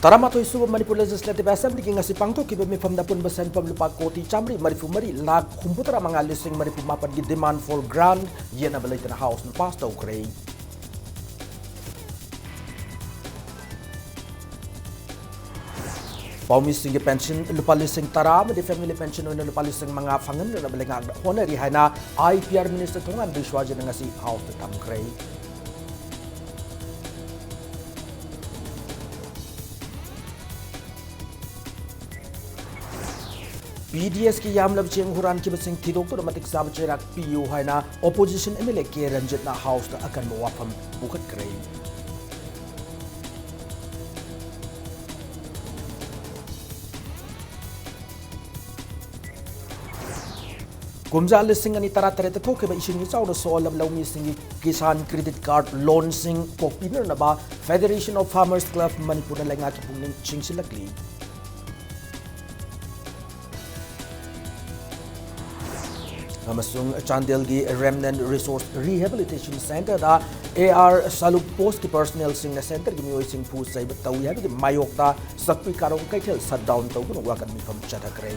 Taramatoi suba Manipur Legislative Assembly ki ngasi pangthokkiba mifam da punba senfam lupa koti chamri marifu mari lakh humputara manga lising marifu mapan gi demand for grant yena belaitana house na pass tawkre. Paumi singi pension lupa lising tara ma di family pension oina lupa lising manga fangan na belenga honari haina IPR Minister Thongan Bishwaji na ngasi house na tamkre. PDS की यामलब Cheng हुरान की busing थिदोक तो मतिक साब चेराक PU हाइना opposition MLA के रंजित ना house दा अकन मवाफम बुखत करे. कुमजा लिसिंग अनि तरा तरे ते थोके बा इसिंग चाउ द सोलब लौमी सिंग किसान क्रेडिट कार्ड लोन सिंग पोकपिनर नबा federation of farmers club Manipur लेंगा की पुंग चिंगसिलकली. Chandel की Remnant Resource Rehabilitation Center da AR Saluk Post की personnel sing na center की मियोई सिंह फूस सही बताऊँ है कि मायोक्ता सक्पी कारों का खेल shutdown तो गुण वाकन में फम चटक रही.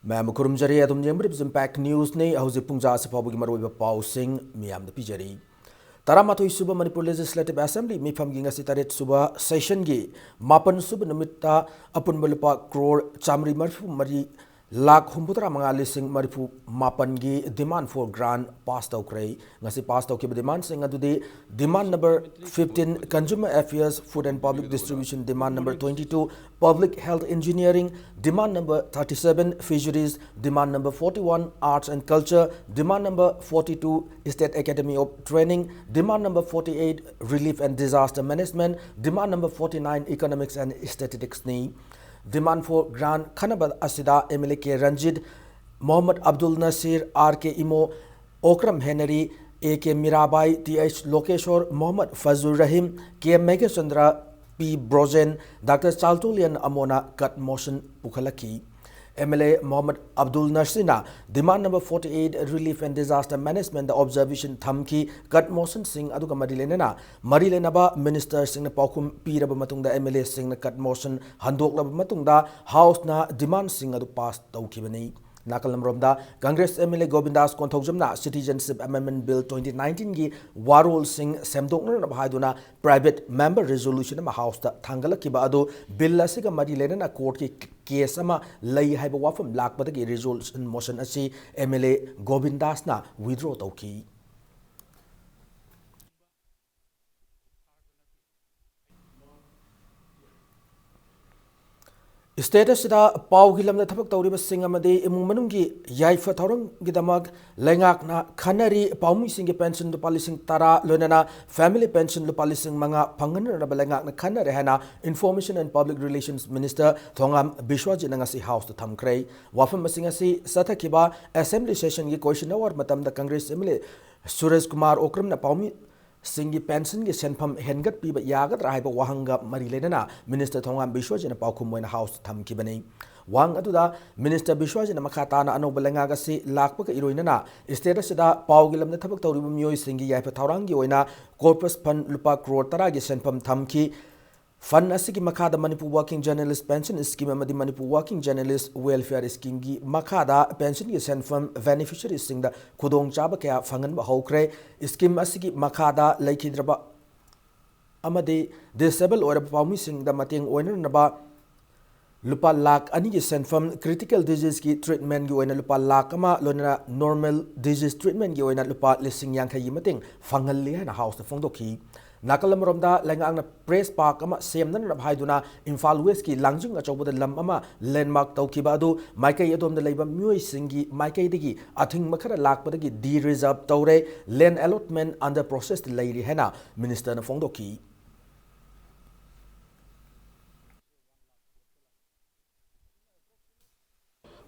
मैं मुकुरम जरी तुम जेम्बरी इम्पैक्ट न्यूज़ ने हौजे पुंजा से पाबुगी मरोई पाउ सिंह मियाम द पिजरी. Taramatoi suba Manipur Legislative Assembly mifam gi ngasi taret suba session gi mapan suba namitta apun balupa crore chamri marfu mari lakh humputara manga lising marifu mapan gi demand for grant pass tawkre. Ngasi pass tawki demand sing adude demand number 15 Consumer Affairs Food and Public Distribution, demand number 22 Public Health Engineering, demand number 37 Fisheries, demand number 41 Arts and Culture, demand number 42 State Academy of Training, demand number 48 Relief and Disaster Management, demand number 49 Economics and Statistics ni. Demand for grant Khanabad Asida MLA K Ranjit, Mohammad Abdul Nasir, RK Imo, Okram Henry, AK Mirabai, TH Lokeshwar, Mohammad Fazul Rahim, K Megachandra, P Brozen, Dr. Chaltulian Amona cut motion Pukhalaki. MLA Mohammad Abdul Narsina, demand number 48 Relief and Disaster Management, the observation Thamki, cut motion Singh Aduka Marilenana, Marilenaba, Minister Singh Paukum, Piraba Matunda, MLA Singh cut motion, Handok Matunda, House na demand Singh Adu pass Taukibani. Nakalam Romda, Congress MLA Govindas Konthokjamna, Citizenship Amendment Bill 2019 gi Warol Singh Semdokna Haiduna, private member resolution ma House ta Thangala Kibado, Bill Lasiga Marilena Court ki case ama lay haiba wafam black badagi resolution motion asi MLA Govindas na withdraw tauki. Status da pau gilam da thapak tawri basing amade imung manung gi yaifa thorong gidamag lengak na khanari paumi sing pension lupa lising tara lonana family pension lupa lising manga phangan na balengak na khanare hana Information and Public Relations Minister Thongam Bishwaji nangasi house to thamkrei wafam basing asi sathakiba assembly session gi question hour matam da Congress MLA Suresh Kumar Okram na paumi Singi pension gi senfam hengat piba yagat rahaiba wahanga marilenana Minister Thongam Bishwaji na paukum moina house thamki bani. Wang aduda Minister Bishwaji na makata na ano balenga gasi lakpa ka iroinana status da paugilam na thabak tawriba miyoi singi yaipa thaurangi oina corpus fund lupa crore tara gi senfam thamki. Fund asigi makada Manipur Working Journalist Pension Scheme amadi Manipur Working Journalist Welfare Scheme gi makada pension gi send from beneficiaries sing da khudong chaba kya fangan ba hokre scheme asigi makada laikhidraba amadi disabled or paumi sing da mateng oina naba lupa lakh ani gi send from critical disease ki treatment gi oina lupa lakh ama lona normal disease treatment gi oina lupa lising yang khayi mateng fangal li na house da fongdoki. Nakalam Romda Langang na Press Park ama same na Haiduna Imphal West ki Langjung achobo the lam ama landmark Taukibadu, Maikai Adom the Labor Mui Singi, Maikai Digi, Athing Makara Lakpadagi, D reserve Taure, land allotment under process the Lady Henna, Minister na Fongdoki.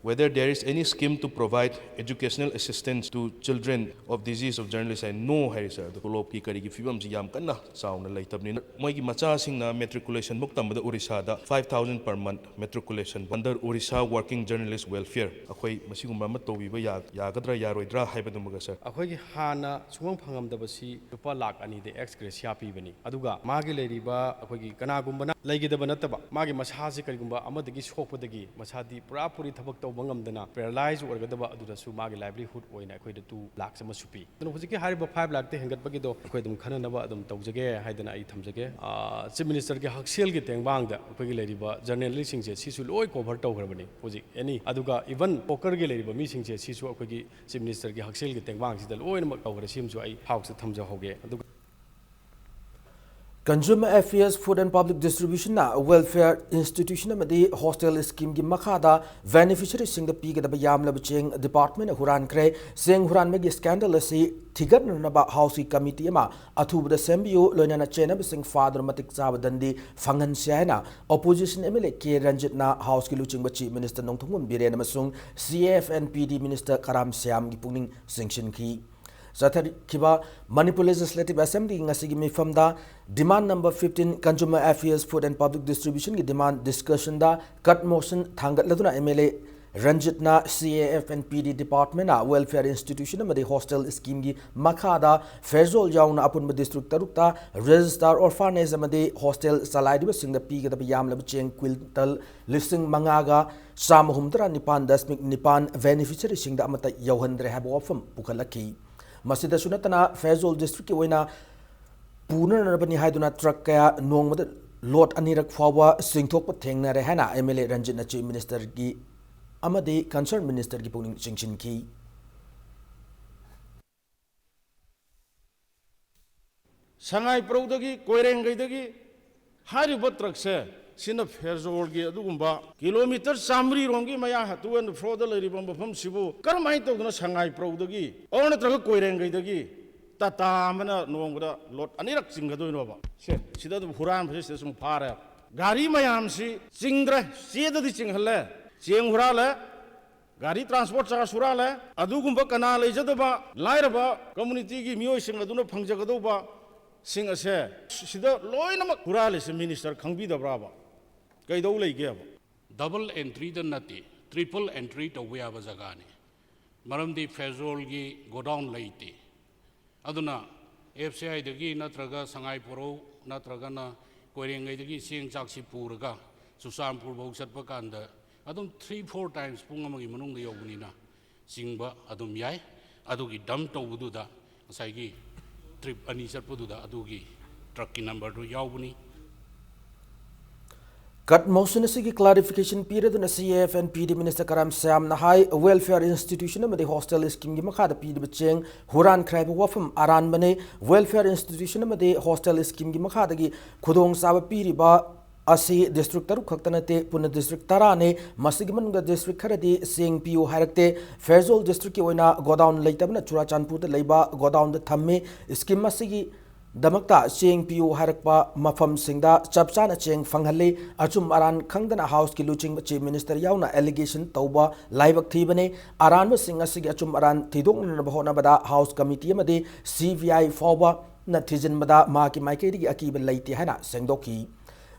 whether there is any scheme to provide educational assistance to children of disease of journalists I know hai sir the colop ki kari ki fibam si yam kanna sauna leitabni moi ki macha singna matriculation muk tamda Orissa da 5,000 per month matriculation under Orissa working journalist welfare akhoi masigumba ma tobiba yagadra yaroidra haibadumuga sir akhoi gi hana sungam phangam da basi rupa lakh ani de ex gratia pi bani aduga magi leiriba akhoi gi kana gumbana leigidaba nataba magi masha se karigumba amadagi sokpadagi masadi pura puri thabak tawbangamdana paralyze orgadaba aduda su magi livelihood oina akhoi da 2 lakh sama supi dun hujiki hariba 5 lakh te hengat bagi do akhoi dum khananaba adum tawjage haidana ai thamjage chief minister ge haksel ge tengbang da akhoi gi leiriba journalist sing je sisu loi cover tawgrabani hujik any aduga even poker ge leiriba mi sing je sisu akhoi gi chief minister ge haksel ge tengbang sida loi na tawgra simsu ai house thamja hoge aduga Consumer Affairs, Food and Public Distribution na Welfare Institution amadi Hostel Scheme gi makhada beneficiary sing the pig da yam lab cheng department huran kre seng huran me scandal asi thigat na ba housing committee ma athu da sembio loina na chena sing father matik chab dandi fangan siana opposition MLA K Ranjit na house ki luching ba chief minister nongthungum biren amasung CFNPD minister Karam Syam gi pungning sanction ki Sathar Kiba Manipur Legislative Assembly ngasigi mifamda demand number 15 Consumer Affairs Food and Public Distribution ki demand discussion da cut motion thangat laduna MLA Ranjit na CAFNPD department na welfare institution amadi hostel scheme gi makhada Ferzol yauna apun district tarukta register orphanage amadi hostel salaidiba singda piga da yam lab cheng quintal listing mangaga samhumdra nipan dasmik nipan beneficiary singda amata yauhandre habo ofam pukhalaki Masida sunatana Ferzol district ki oina punarabani haiduna truck kaya nongmada lot anirak fawa singthokpa thengnare hana MLA Ranjit na chief minister gi amadi concerned minister gi puning singchin ki Sangai Prodagi Koirengaidagi Hariba truck se Sina Ferzol gi adugumba kilometer samri rongi maya hatu and froda leribam bafam sibu karmai to na Sangai Prodagi ona truck Koirengaidagi tata mana nongda lot anirak singado no ba se sida huran phase sum phara gari mayam si singdra seda di singhalle cheng hurala gari transport cha surala adugumba kana lejadaba lairaba community gi miyoi sing aduna phangjagado ba sing ase sida loinamak hurale se minister khangbi da braba kaidau leige ba double entry da nati triple entry to we aba jaga ne maramdi Ferzol gi godown leite aduna FCI dagi natraga sangai poro natraga na koirengai dagi sing jaksi puraga susampur bau satpa kanda adum 3-4 times pungamagi manung da yoguni na singba adum yai adugi dam to budu da sai gi trip ani satpu da adugi truck ki number do yaubuni Cut motion asigi clarification period na CFNPD Minister Karam Syam na high welfare institution amadi hostel scheme gi makhada pid bcheng huran khraiba wafam aran bane welfare institution amadi hostel scheme gi makhada gi khudong saba piriba asi district taru khaktanate puna district tarane masigi manunga district kharadi sing piu harakte Ferzol district ki oina godown leitabna Churachandpur da leiba godown da thamme scheme masigi Damakta cheng piu harakpa mafam singda chapchana cheng fanghale achum aran khangdana house ki luching chief minister yauna allegation tauba laibak thibane aran singa sig achum aran thidong na bahona bada house committee amade CVI fawba na thijin bada ma ki maike ri akiba laiti hana sengdoki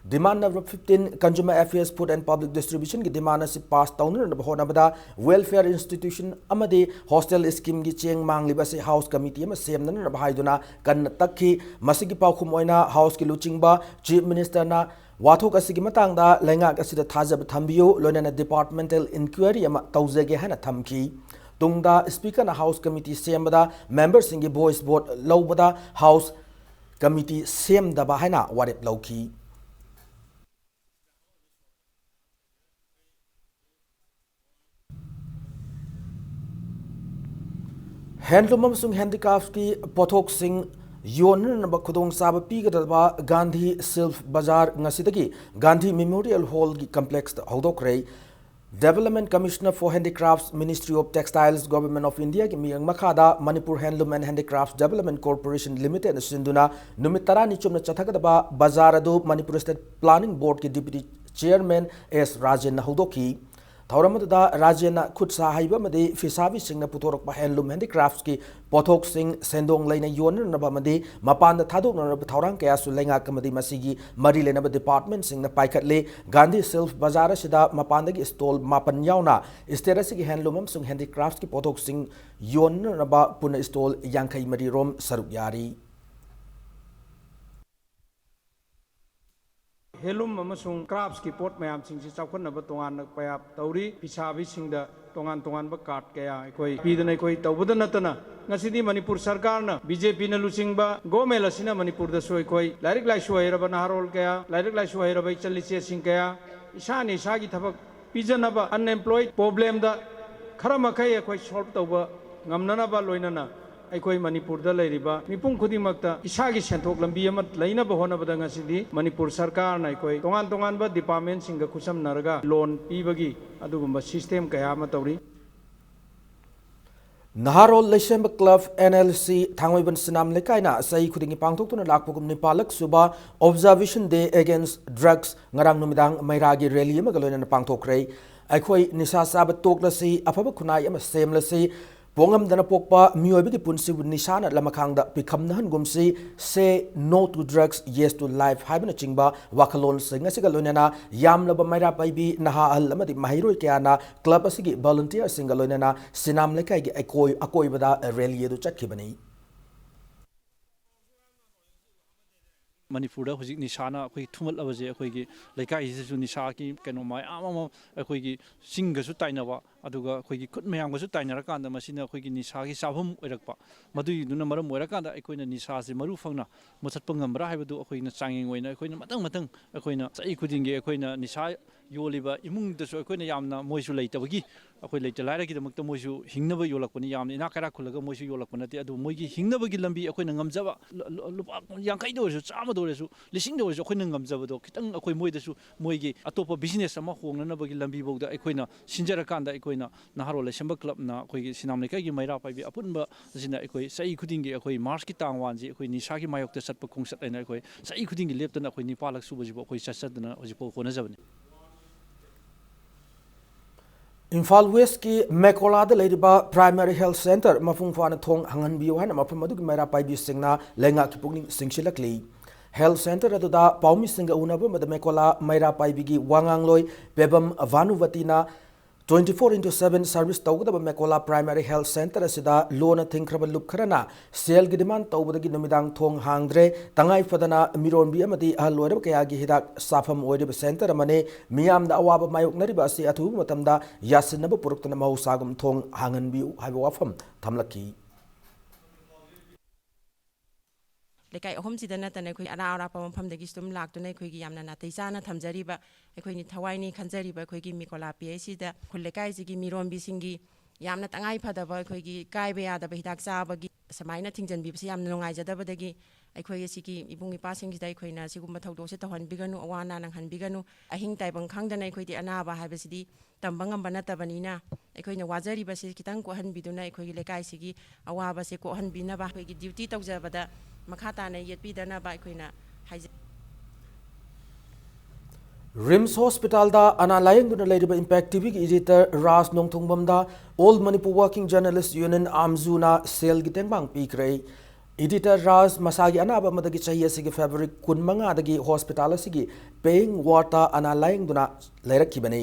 Demand number 15 Consumer Affairs Food and Public Distribution ki demand si pass taun na bahona bada welfare institution amade hostel scheme gi cheng mangliba se house committee ma sem na bahaiduna kan takhi masigi paukhum oina house ki luchingba chief minister na wathok asigi matang da lenga asida thajab thambiyo loina departmental inquiry ama tauzege hana thamki tungda speaker na house committee sembada members singi voice vote lobada house committee sem da bahana warep lauki Handloom amsung handicrafts ki pothok sing yon na khudong sab pigadaba Gandhi Silk Bazaar ngasidagi Gandhi Memorial Hall ki complex hodokre Development Commissioner for Handicrafts Ministry of Textiles Government of India ki miyang makhada Manipur Handloom and Handicrafts Development Corporation Limited sinduna numitara ni chumna chathagadaba bazaar adu Manipur State Planning Board ki Deputy Chairman S Rajan hodoki थौरमदुदा राज्यना खुदसा हाइबा मदे फिसाबी सिंगना पुथोरकपा handloom handicrafts की पोथोक सिंग सेंदोंग लेना योननबा मदे मपान थादोकनब थौरांग कयासु लेंगाक मदे मसिगी मरी लेनब department सिंगना पाइखटले Gandhi सिल्फ बाजार सिदा मपानदगी stall मापन यावना स्टेरसगी handloom अमसुंग handicrafts की पोथोक सिंग योननबा पुन स्टॉल यांखई मरी रोम सरुक यारी हेलुम अमसुंग क्राफ्ट्स की पोट मैम सिंग चाउखनब तोंगान पया तौरी पिसाबी सिंग तोंगान तोंगान कार्ड कया अखोई पीदना अखोई तौबद नतना ngасidi manipur sarkar na bjp na luchingba gomel asina manipur da soi koi larik lai soi raba naharol kaya larik lai soi raba challiche sing kaya isani sagi thabak pijanaba unemployed problem da kharama khai akhoi solve tauba ngamnana ba loinana अखोई मणिपुर मिपुम खुदिमक्ता इसागी सेंथोक लंबी अमा लैनब होनबदा ngасidi Manipur सरकार ना अखोई तोंगान तोंगान बा department सिंग खुसम Narga loan पीबगी अदुगुंबा system कया अमा तौरी नहारोल लेशेंब club NLC थांगोइबन सिनाम लेकाइना सही खुदिंगी पांगथोक्तुना लाकपुगुम निपालक सुबा observation day against drugs ngarang numitang mairaगी रैली अमा गलोइना पांगथोक्रे अखोई निसा साब तोक्लसी अफब खुनाई अमा सेमलसी पोंगम दना पोकपा मियोबी पुनसी निशाना लमखांगदा पिखमनहन गुमसी से no to drugs yes to life हाइबना चिंगबा वाखलोन सिंगसिगा लोइनाना यामलब मैरा पाइबी नहा अल अमदि माहिरोय कयाना क्लब असिगी वॉलंटियर सिंगा लोइनाना सिनाम लेकाइगी अकोइबदा रैली एदु चटखिबनी मणिपुर हजिक निशाना अखोई थुमलबजे अखोई लेकाइसु निशा की कनो मयाम अखोई सिंगसु ताइनबा अदुगा अखोई खुद मयामगसु ताइनरकांदा मसिना अखोई निशा की चाभम ओइरकपा मदुइदुना मरम ओइरकांदा अखोइना निशासे मरु फंगना मसतप ngambra हाइबदु अखोइना चांगिंग ओइना अखोइना मतंग मतंग अखोइना सही खुदिंगे अखोइना निशा योलिबा इमुंगदसु अखोइना यामना मोइसु लेतबगी अखोइ लेते लाइरगिदमक्ता मोइसु हिंगनबा योलकपनि यामना इना करा खुलगा मोइसु योलकपनते अदु मोइगी हिंगनबगी लंबी अखोइना ngamjaba लुपा यांखै दोरसु चामा दोरसु लिसिंग दोरसु अखोइना ngamjabado खितंग अखोइ मोइदसु मोइगी अतोपा बिजनेस अमा होंगनबगी लंबी बोगदा अखोइना सिंजरकांदा अखोइना नहारोल लेशंबा क्लब ना अखोइगी सिनाम लेकाइगी मैरा पाइबी अपुनबा जिना अखोइ सही खुदिंगी अखोइ मार्च की तांगवानजी अखोइ निशागी मायोक्ता सतप खोंगसत आइना अखोइ सही खुदिंगी लेपतना अखोइ निपालक सुबजिबो अखोइ ससदना हजिपो होनजबनी इम्फाल वेस्ट की मेकोलाद लेरिबा प्राइमरी हेल्थ सेंटर मफुंग फाना थोंग हंगनबियो हाना मफम अदुगी मैरा पाइबी सिंगना लेंगा की पुगनिंग सिंगसिलकली हेल्थ सेंटर अदुदा पाउमी सिंग उनब मद मेकोला मैरा पाइबीगी वांगांगलोय पेबम भानुवतीना 24/7 सर्विस तौगदब मेकोला प्राइमरी हेल्थ सेंटर असिदा लोन थिंख्रब लुप खरना सेल की डिमांड तौबदगी नुमिदांग थोंग हांगद्रे तंगाई फदना मिरोनबी अमदी अहल लोरब कयागी हिदाक साफम ओइरब सेंटर अमने मियामदा अवाब मायोकनरिबा असि अथुब मतमदा यासिनब पुरुक्तना महौसागम थोंग हांगनबी हाइब वाफम थमलकी लेकाई अहम सिदा नतन अखोई अरा अरापा मफमदगी स्टुम लाक्तुना अखोइगी यामना नातै चाना थमजरिबा अखोइनि थवाइनि खनजरिबा अखोइगी मिकोला पीएसीदा खुल लेकाइजिगी मिरोंबी सिंगी यामना तंगाई फदबा अखोइगी काइबा यादबा हिदाक चाबगी समाइना थिंजनबीबसे यामना नुंगाइजदबदगी अखोइ सिगी इबुंग इपासिंगिदा अखोइना सिगुम्बा थौदोसे तहनबिगनु अवाना नंहनबिगनु अहिंग ताइबंग खांगदना अखोइदि अनाबा हाइबसिदी तंबा ngamba नतबनिना अखोइना वाजरिबसे खितंग कोहनबिदुना अखोइगी लेकाइसिगी अवाबसे कोहनबिनबा अखोइगी ड्यूटी तौजबदा मखाताना येतपीदनबा अखोइना हाइज रिम्स हॉस्पिटल दा अना लायंगदुना लेरिबा इंपैक्ट टीवी की एडिटर राज नोंथुंगबमदा all Manipur working journalist union आमजुना सेल की तेंबांग पीक्रे एडिटर राज मसागी अनाबा मदगी चाहिए सिगी फेब्रुअरी 15 दगी हॉस्पिटल सिगी पेइंग वार्ता अना लायंगदुना लेरखिबनी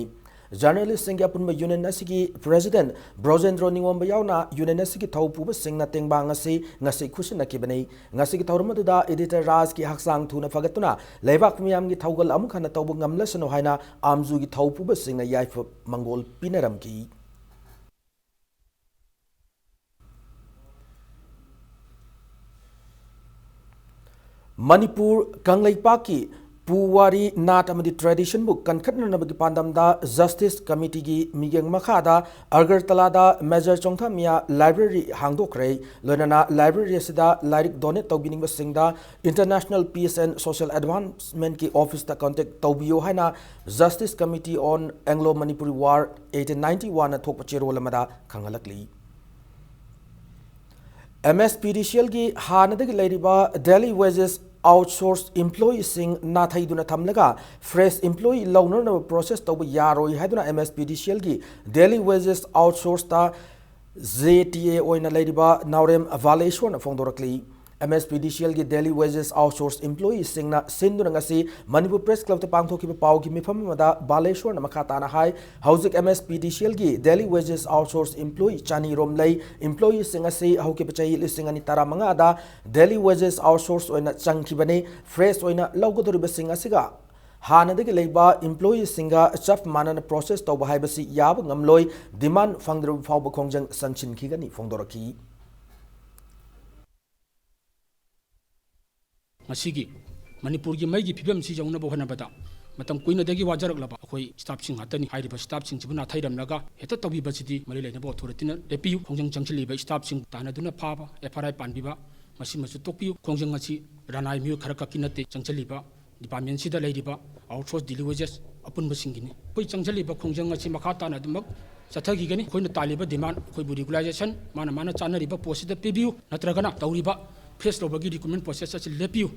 जर्नलिस्ट सिंह अपुनब यूनियन असिगी प्रेसिडेंट ब्रोजेंद्रो निंगोंबा यावना यूनियन असिगी थौपुब सिंगना तेंबांग असि ngasi खुसिनकिबनी ngasi की थौरमदुदा एडिटर राज की हक्सांग थुना फगतुना लेबाक मियाम की थौगल अमुखना तौब ngamlasano हाइना आमजु की थौपुब सिंगना याइफ मंगोल पिनरमकी मणिपुर कंगलैपाक की पुवारी नाट अमदी ट्रेडिशन बुक कनखटनबगी पांदमदा जस्टिस कमिटी की मिगेंग मखादा अगरतलादा मेजर चोंथामिया लाइब्रेरी हांगदोखरे लोनना लाइब्रेरी असिदा लाइरिक डोनेट तौबिनिंग सिंगदा international peace and social advancement की ऑफिस ता कांटेक्ट तौबियो हाइना justice committee on Anglo Manipuri war 1891 थोप चेरोल मदा खंगलकली एमएस पीडीसीएल की हानदगी लेरिबा daily wages outsourced employees nathai thamlaga fresh employee loaner process to yaroi haiduna MSPDCL gi daily wages outsourced ta ZTA oina ladiba naurem evaluation fongdorakli MSPDCL gi daily wages outsourced employees singna sinduna ngasi Manipur Press Club ta pangthokiba pau gi mifam mada baleshwar na makata na hai hauzik MSPDCL gi daily wages outsourced employee chani romlai employees singa si hauki pachai lisingani taramanga da daily wages outsourced oina changkibane fresh oina logodoriba singa siga हानदगी लेबा employees सिंगा चफ मानन process तौबा हाइबसी याब ngamloi demand fangdru फाव खोंजंग संचिन खिगनी फोंदोरकी मसीगी मणिपुर की मई की film से जौन होनबदा मतम कुइनदगी वाजरकलबा अखोई स्टाफ सिंह हातनी हाइरिबा स्टाफ सिंह सिबना थाइरमलगा हेता तौबिबसिदी मरि लेनबो अथॉरिटीना लेपियु खोंजंग चंगचलिबा स्टाफ सिंह तानदुना फाबा एफआरआई पानबिबा मसी मसु तोकपियु खोंजंग अछि रानाय मिउ खरका किनते चंगचलिबा डिपार्टमेंट सिदा लेरिबा आउटसोर्स डेली वेजेस अपुनबा सिंगिनी कोई चंगचलिबा खोंजंग अछि मखा तानदमक चथगिगनी खोइना तालिबा डिमांड खोइबु रेगुलाइजेशन माना माना चानरिबा पोसिदा पिबियु नत्रगना तौरिबा फेस लोबगी रिक्रूटमेंट प्रोसेस अछि लेपियु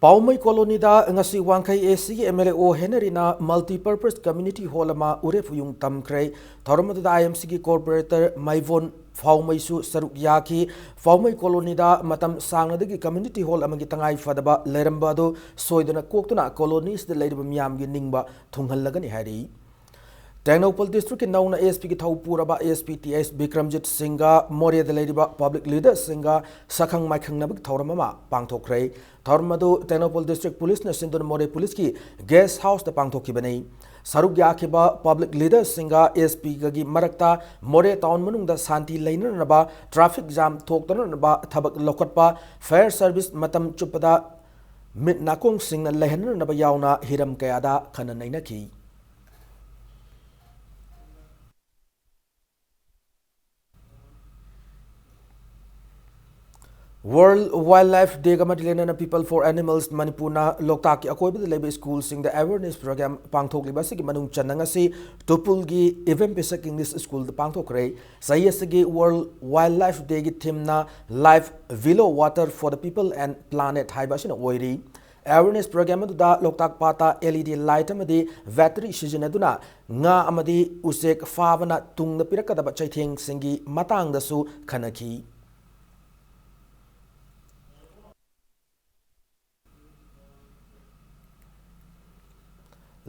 Paumai colony da ngasi wangkai AC MLO Henrina multi-purpose community hall ma urefuyung tamkrai thormadu da IMC ki corporator Maivon Faumai su saruk yaki Faumai colony da matam sangnadagi community hall amangi tangai fadaba leramba do soidana koktuna colonies de leirba miyam gi ningba thunghallagani hari Tengnopal district in Nauna ASP ki Thaupuraba ASPTS Bikramjit Singha Moria de Ladiba public leader Singha Sakhang Maikhang Nabik Thauramama Pangthokrai Thaurmadu Tengnopal district police na Sindun Moria police ki guest house the Pangthoki Bane Saruk Yakiba public leader Singha ASP gi Marakta Moria town manung da Santi Lainer naba traffic jam thoktan naba thabak lokatpa fire service matam chupada mit nakong sing na lehan naba yauna hiram kayada khana nainaki World Wildlife Day Gamadilena People for Animals Manipurna Loktak Akoiba Lebe School sing the awareness program Pangthok Libasiki Manung Chanangasi Tupulgi Event Pisak English School the Pangthok Ray Sayasagi World Wildlife Day Timna Life Vilo Water for the People and Planet Haibashin Oiri Awareness program da Loktak Pata LED light amadi battery sizinaduna nga amadi usek favana tung the pirakadaba chaithing singi matang dasu kanaki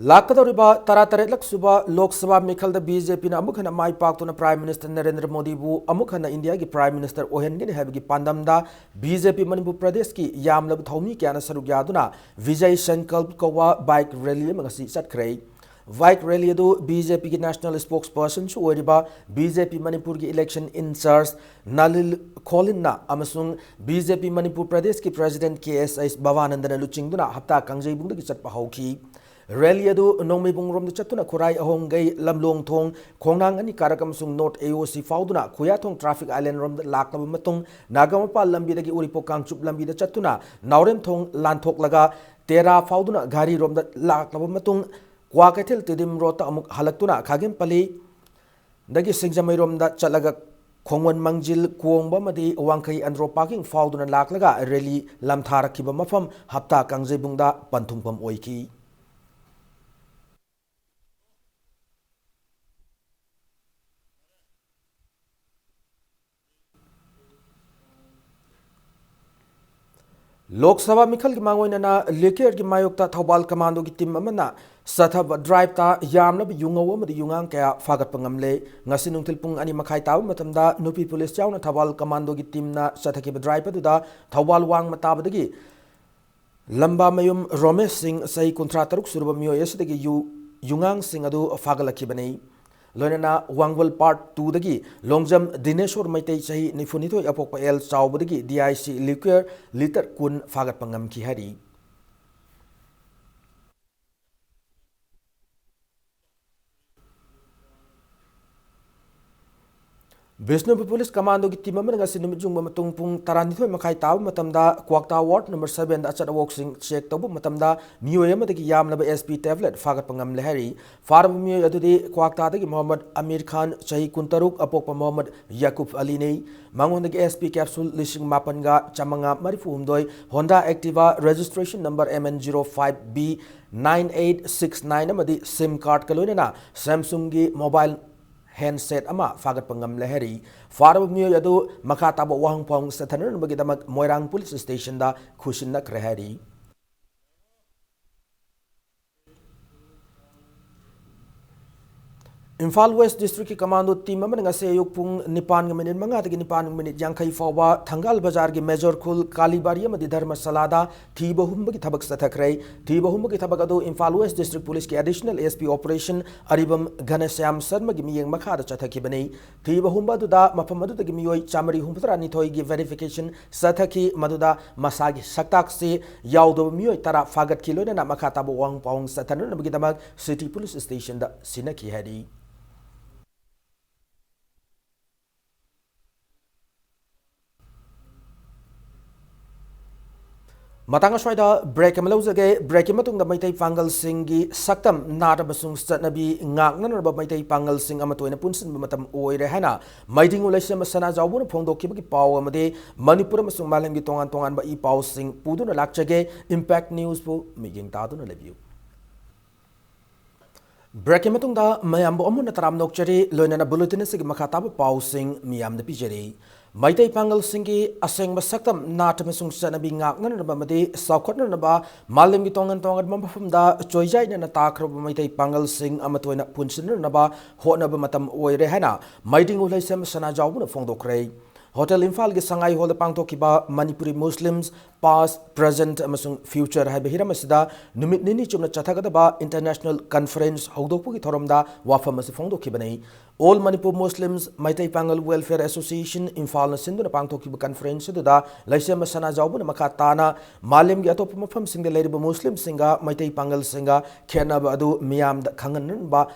Lakadoriba Tarataretlak Suba Lok Sabha Mikhal the BJP na Amukhana Mai Paktuna Prime Minister Narendra Modi bu Amukhana India ki Prime Minister Ohengeni Habigi Pandamda BJP Manipur Pradesh ki Yamlab Thomi Kyana Sarugyaduna Vijay Sankalp Kowa bike rally Magasi Satkray Bike rally do BJP ki national spokesperson Su Oriba BJP Manipur ki election in charge Nalil Kolinna Amasung BJP Manipur Pradesh ki President KSS Bhavanandana Luchingduna Hapta Kangjay Bungda ki Chatpa Hauki Rally adu nongmei bungrom de chatuna kurai ahongai lamlong thong khongnang ani karakam sung North AOC fauduna khuyathong traffic island rom lakna matung nagamapa lambi dagi uripo kangchup lambi da chatuna naurem thong lanthok laga tera fauduna gari rom da lakna matung kwa kaithil tidim rota amuk halaktuna khagem pali dagi singjamai rom da chalaga khongwan mangjil kuongba madi wangkai andro parking fauduna laklaga rally lamtharakiba mafam hapta kangjai bungda panthungpam oiki Lok Sabha Mikhal ki mangoina Lekir ki mayokta Thobal Commando ki team amana Sathab drive ta yamna bi yungaw amadi yungang kaya fagat pangamle ngasinung tilpung ani makai taw matamda nupi police chawna Thobal Commando ki team na sathaki drive adu da Thobal wang matabadagi lamba mayum Romesh Singh sai kontra taruk surba miyo yesidagi yungang sing adu fagalaki banei Loinana Wangwal Part 2 dagi Longjam Dineshwar Maitei Chahi Nifunito Apokpa El Chawbudagi DIC Liquor Liter Kun Fagat Pangam Ki Hari Bishnupur Police Commando ki team amana ngasi numit jungba matung pung taranithoi makai taw matamda Kwakta Ward number 7 da achat walksing check tabu matamda miyoy amadagi yamlaba SP tablet fagat pangam lehari farab miyoy adudi Kwakta dagi Muhammad Amir Khan chahi kuntaruk apokpa Muhammad Yakub Ali nei mangondagi SP capsule lishing mapanga chamanga marifu humdoi Honda Activa registration number MN05B 9869 amadi SIM card kaloina Samsung gi mobile handset ama fagat pangam lehari farab miyoy adu makha taba wahang pong sa thanan bagidamak Moirang Police Station da khushin nak rehari Imphal West District ki commando team amana ngase ayuk pung 9 minute manga tagi 9 minute yankai fawa Thangal Bazar gi Major Khul Kalibari amadi Dharma Salada thiba humba ki thabak sathakrai thiba humba ki thabak adu Imphal West District Police ki additional ASP operation aribam Ghaneshyam Sharma gi miyeng makha da chathaki bani thiba humba du da mafam adu tagi miyoy chamari humpatra ni thoi gi verification sathaki maduda masagi saktak se yawdo miyoy tara fagat kilona na makha tabu wang paung sathanan bagi damak City Police Station da sinaki hari Matang aswaida break amalauge break matung da maitai pangal singi saktam nada basung satnabi ngak nan ba maitai pangal sing amatoina punsin matam oire hana maiding ulai masana jawbun phongdok ki paw amade Manipur masung malam gi tongan tongan ba I paw sing puduna lakchage impact news pu miging taduna lebiu break matung da mayam bo amun taram nokchari loina bulletin sig makata ba paw sing miyam da pijeri Maitai Pangal Singi Aseng Basaktam Natamasung Sanabi Ngaknan Ramadi Saukotna Naba Malim Gitongan Tongan Mambafum da Choijai and Atakro Maitai Pangal Sing Amatoina Punsin Naba Honaba Matam Oirehana Mighting Ulasem Sana Jawuna Fondo Cray Hotel Imphal gi Sangai Hol Pangtokiba Manipuri Muslims past present amasung future haibahira masida numit nini chumna chathagadaba international conference haudopu gi thoromda wafam asi phongdokibani All Manipur Muslims Maitai Pangal Welfare Association Imphal na sinduna pangtokiba conference da laisem sana jawbuna makatana malim gi atop mafam singde leiriba Muslim singa Maitai Pangal singa khenaba adu miyam da khangan ba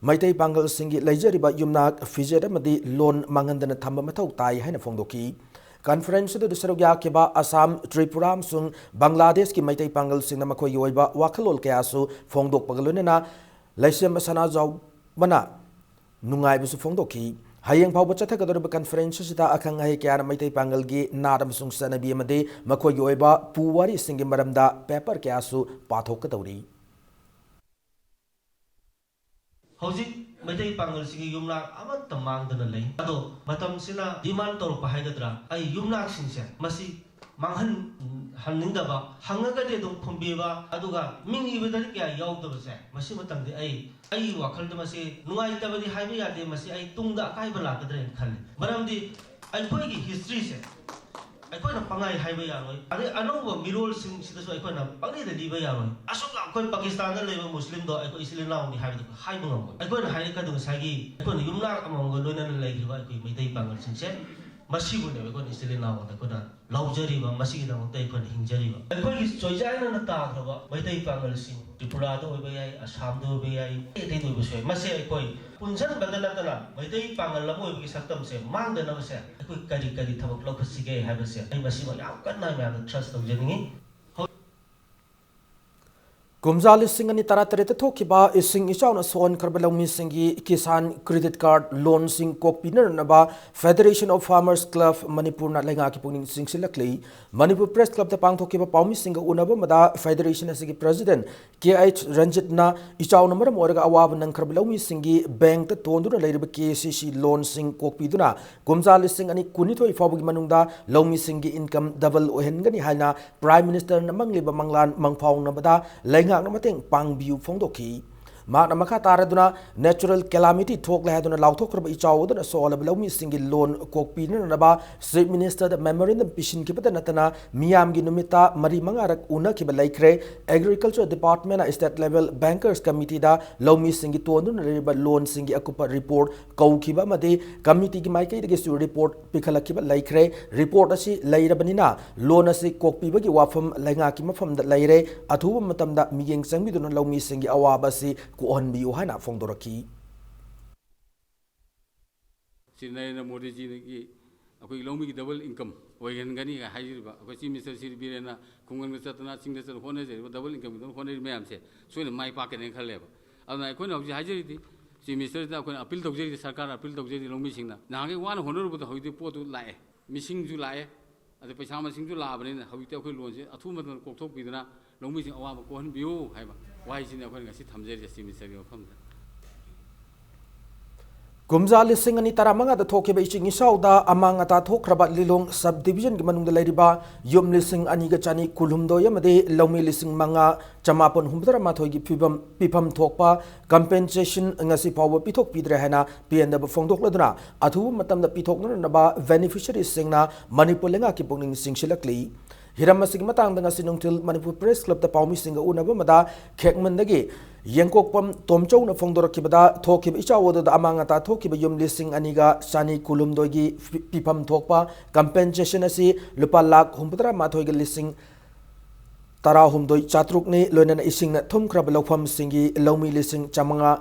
Maitai Pangal Singi Lajariba Yumnak Fijera Madi Lon Mangandana Thamba Mathau Tai Haina Phongdoki Conference the Sarogya Kiba Assam Tripura Sung Bangladesh ki Maitai Pangal Sing Namakoi Yoiba Wakalol Kayasu Phongdok Pagalunena Laisem Masana Jaw Bana Nungai Busu Phongdoki Hayang Pau Chathagador Conference Sita Akang Hai Kyana Maitai Pangal gi Nadam Sung Sanabi Made Makoi Yoiba Puwari Singi Maramda Paper Kayasu Pathok Katauri Hojik Maitai Pangal Singi Yumnak amat temang dana lay. Ado matam sila demand tor pahaydra ay yumnak sinse masi manghan hanninda ba hangaga de dong phombiba aduga mingi bedari kya yawda base masi matam de ay wakal de masi nungai tabadi haibe yade masi ay tungda kai bala kadre khalle maram di ay koi gi history se ay koi na pangai haibe yaroi ade anova mirol sing sida so ay koi na pangai de diba yaroi asok la koi Pakistan na leba muslim do ay koi isilinaw ni haibe haibe ngam ay koi na haile ka dung sagi ay koi na yumnak among go loina na lay ba ay koi Maitai Pangal sing se masi bu ne ay koi isilinaw ay koi na laujari ba masi na tay koi hingjari ba ay koi choijai na ta ba Maitai Pangal sing Tripura do ba ay Assam do ba ay tay do ba so masi ay koi punsan badala tala Maitai Pangal la mo bi saktam se mang da na ba se ay koi kari kari thabak lok sige ha ba se ay masi ba yam kan na ma trust do jeni Kumzali Singani Taratareta Tokiba is Sing Ishauna Son Karbalomi Singi Kisan Credit Card Loan Sing Kokpiner Naba Federation of Farmers Club Manipur Nalenga Kipuning Sing Silakli Manipur Press Club the Pang Tokiba Paumi Singa Unaba Mada Federation as President KH Ranjitna Ishauna Moraga Awab Nang Karbalomi Singi Bank the Tondura Lady KCC Loan Sing Kokpiduna Kumzali Singani Kunito Fabugi Manunda Lomi Singi income double Ohengani Hana Prime Minister Namangli Bamanglan Mangpong Nabada Lenga Namating Pang Biu Fongdoki Magna Makataraduna natural calamity talk lahaduna lautok ichauduna so alablomi single loan kokpina naba State Minister the memorandum pishin kipata natana Miam Ginumita Mari Mangarak Una Kibalakre Agriculture Department State Level Bankers Committee da Lomi Singi Tonu Riba Loan Singi Akupa report Kaukiba Made Committee Maike the report Pikalakiba Laikre report asi Lairabanina loan asi kokpibagi wafam Langakima from the Laire Atu Matamda Miyang Sangiduna Lomi Singi Awabasi Kuon Biuhana Fongdoraki ꯁꯤ ꯅꯔꯦꯟꯗ꯭ꯔ ꯃꯣꯗꯤꯖꯤꯒꯤ ꯑꯩꯈꯣꯏꯒꯤ ꯂꯧꯃꯤꯒꯤ double income ꯑꯣꯏꯍꯟꯒꯅꯤ ꯍꯥꯏꯖꯔꯤꯕ ꯑꯩꯈꯣꯏ chief minister ꯁꯤ ꯕꯤꯔꯦꯟꯅ ꯈꯨꯡꯒꯪꯗ ꯆꯠꯇꯅ ꯆꯤꯡꯗ ꯆꯠꯇꯅ ꯍꯣꯠꯅꯖꯔꯤꯕ double ꯏꯟꯀꯝꯒꯤꯗꯃꯛ ꯍꯣꯠꯅꯔꯤꯕ ꯃꯌꯥꯝꯁꯦ ꯁꯣꯏꯅ ꯃꯥꯏ ꯄꯥꯛꯀꯅꯦꯅ ꯈꯜꯂꯦꯕ ꯑꯗꯨꯅ ꯑꯩꯈꯣꯏꯅ ꯍꯧꯖꯤꯛ ꯍꯥꯏꯖꯔꯤꯗꯤ ꯆꯤꯐ ꯃꯤꯅꯤꯁꯇꯔꯗ ꯑꯩꯈꯣꯏꯅ ꯑꯄꯤꯜ ꯇꯧꯖꯔꯤꯗꯤ ꯁꯔꯀꯥꯔꯅ ꯑꯄꯤꯜ ꯇꯧꯖꯔꯤꯗꯤ ꯂꯧꯃꯤꯁꯤꯡꯅ ꯅꯍꯥꯟꯒꯩ ꯋꯥꯅ ꯍꯣꯠꯅꯔꯨꯕꯗ ꯍꯧꯖꯤꯛꯇꯤ ꯄꯣꯠꯇꯨ ꯂꯥꯛꯑꯦ ꯃꯤꯁꯤꯡꯁꯨ ꯂꯥꯛꯑꯦ ꯑꯗꯩ ꯄꯩꯁꯥ ꯃꯁꯤꯡꯁꯨ ꯂꯥꯛꯑꯕꯅꯤꯅ ꯍꯧꯖꯤꯛꯇꯤ ꯑꯩꯈꯣꯏ ꯂꯣꯟꯁꯦ ꯑꯊꯨꯕ ꯃꯇꯝꯗ ꯀꯣꯛꯊꯣꯛꯄꯤꯗꯨꯅ ꯂꯧꯃꯤꯁꯤꯡ ꯑꯋꯥꯕ ꯀꯣꯛꯍꯟꯕꯤꯌꯨ ꯍꯥꯏꯕ ꯋꯥꯍꯩꯁꯤꯅꯤ ꯑꯩꯈꯣꯏꯅ ꯉꯁꯤ ꯊꯝꯖꯔꯤꯁꯦ ꯆꯤꯐ ꯃꯤꯅꯤꯁꯇꯔꯒꯤ ꯃꯐꯝꯗ ꯀꯨꯝꯖꯥ ꯂꯤꯁꯤꯡ ꯑꯅꯤ ꯇꯔꯥꯃꯉꯥꯗ ꯊꯣꯛꯈꯤꯕ ꯏꯁꯤꯡ ꯏꯆꯥꯎꯗ ꯑꯃꯥꯡ ꯑꯇꯥ ꯊꯣꯛꯈ꯭ꯔꯕ ꯂꯤꯂꯣꯡ ꯁꯕ ꯗꯤꯕꯤꯖꯟꯒꯤ ꯃꯅꯨꯡꯗ ꯂꯩꯔꯤꯕ ꯌꯨꯝ ꯂꯤꯁꯤꯡ ꯑꯅꯤꯒ ꯆꯅꯤ ꯀꯨꯟꯍꯨꯝꯗꯣꯏ ꯑꯃꯗꯤ ꯂꯧꯃꯤ ꯂꯤꯁꯤꯡ ꯃꯉꯥ ꯆꯃꯥꯄꯟ ꯍꯨꯝꯐꯨꯇꯔꯥꯃꯥꯊꯣꯏꯒꯤ ꯄꯤꯐꯝ ꯊꯣꯛꯄ ꯀꯝꯄꯦꯟꯁꯦꯁꯟ ꯉꯁꯤ ꯐꯥꯎꯕ ꯄꯤꯊꯣꯛꯄꯤꯗ꯭ꯔꯦ ꯍꯥꯏꯅ ꯄꯦꯟꯗꯕ ꯐꯣꯡꯗꯣꯛꯂꯗꯨꯅ ꯑꯊꯨꯕ ꯃꯇꯝꯗ ꯄꯤꯊꯣꯛꯅꯅꯕ ꯕꯦꯅꯤꯐꯤꯁꯔꯤꯁꯤꯡꯅ ꯃꯅꯤꯄꯨꯔ ꯂꯩꯉꯥꯛꯀꯤ ꯄꯨꯛꯅꯤꯡ ꯆꯤꯡꯁꯤꯜꯂꯛꯂꯤ hiram masig matang dengan sinungtil Manipur Press Club ta paumi singa una bamada khekmandagi yengkokpam tomchau na fongdor kibada thokib ichawoda da amanga ta thokiba yum lising aniga sani kulum doigi pipam thokpa compensation asi lupa lakh humpatra mathoiga lising tara humdoi chatruk ni loinana ising na thumkrab lawfam singi lawmi lising chamanga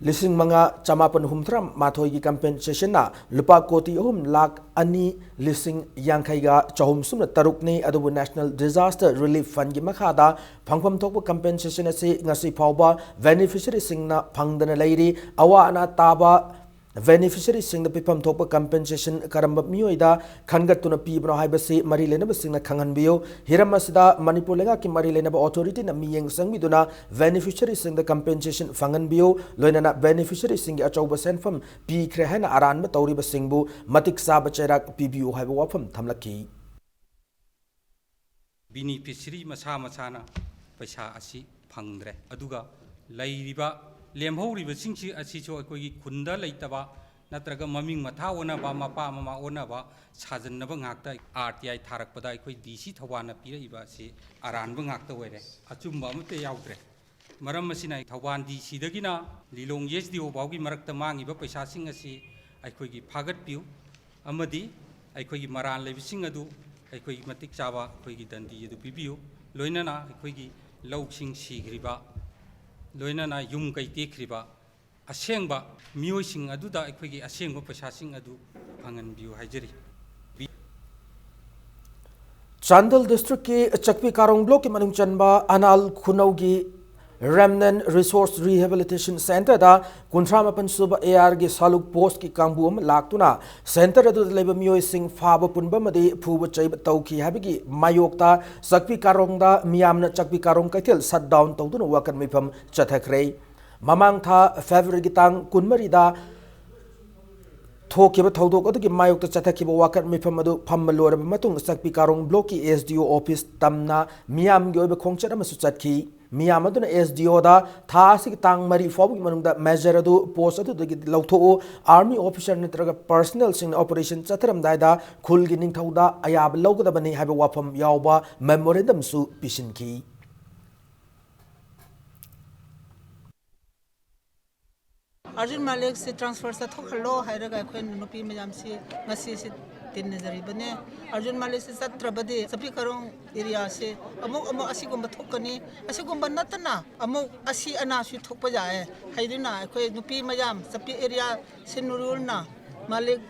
lising manga chamapan humthra mathoigi compensation na lupa koti lakh ani lising yankaiga chahum sumna tarukni adubu National Disaster Relief Fund gi makhada phangpham thokpa compensation asi ngasi phawba beneficiary singna phangdana leiri awa ana taba beneficiary sing the pipam thokpa compensation karamba mioida khangatuna pibno haibasi mari lenaba singna khanghanbiyo hiram asida Manipur lenga ki mari lenaba authority na miyeng sangmiduna beneficiary sing the compensation phanganbiyo loinana beneficiary sing achauba senfam pi krehana aran ma tawriba singbu matik saba cherak pibiu haiba wafam thamlaki beneficiary masana paisa asi phangdre aduga lairiba lemhoriba singsi asi cho akoi khunda leitaba natraga maming matha onaba mapa mama onaba sajannaba ngakta RTI tharakpada akoi DC Thawana piraiba si aranba ngakta oire achumba amte yaudre maram masina Thawan DC dagina Lilong SDO baugi marakta mangiba paisa sing asi akoi gi phagat piu amadi akoi gi maran lebising adu akoi gi matik chaba akoi gi dandi adu pibiu loinana akoi gi lauksing sigriba loinana yum kai tekriba asengba miyoising aduda akhoi asengba pasasing adu phanganbiu haijari Chandal district ki Chakpi Karong block ki manung chanba Anal Khunaugi Remnant Resource Rehabilitation Center da Kuntramapan suba AR gi saluk post ki kambum laktuna center adu leba miyoi sing faba punba madi phuba chaiba tauki habigi mayokta Chakpi Karong da miyamna Chakpi Karong kaithel shut down tawduna wakan mifam chathakre mamang tha February gi tang kunmari da thokiba thodok adagi mayokta chathakiba wakat mifam adu phammaloraba matung Chakpi Karong block ki SDO office tamna miyam gi oiba khongchat amasu chatki miyam aduna SDO da tha asig tang mari fobu manungda measure adu post adu dagi lautho army officer natraga personnel sing operation chatharam daida khulgi ningthauda ayab lawgadabani haiba wafam yawba memorandum su pisinki Arjun Malik se transfer sa thokhallo hairaga khoi nupi majam si ngasi se tin nazari bane Arjun Malik se satrabade Chakpi Karong area se amuk asigumba thokani asigumba natana amuk asi ana su thokpa jae haidina khoi nupi majam Chakpi area se nurul na Malik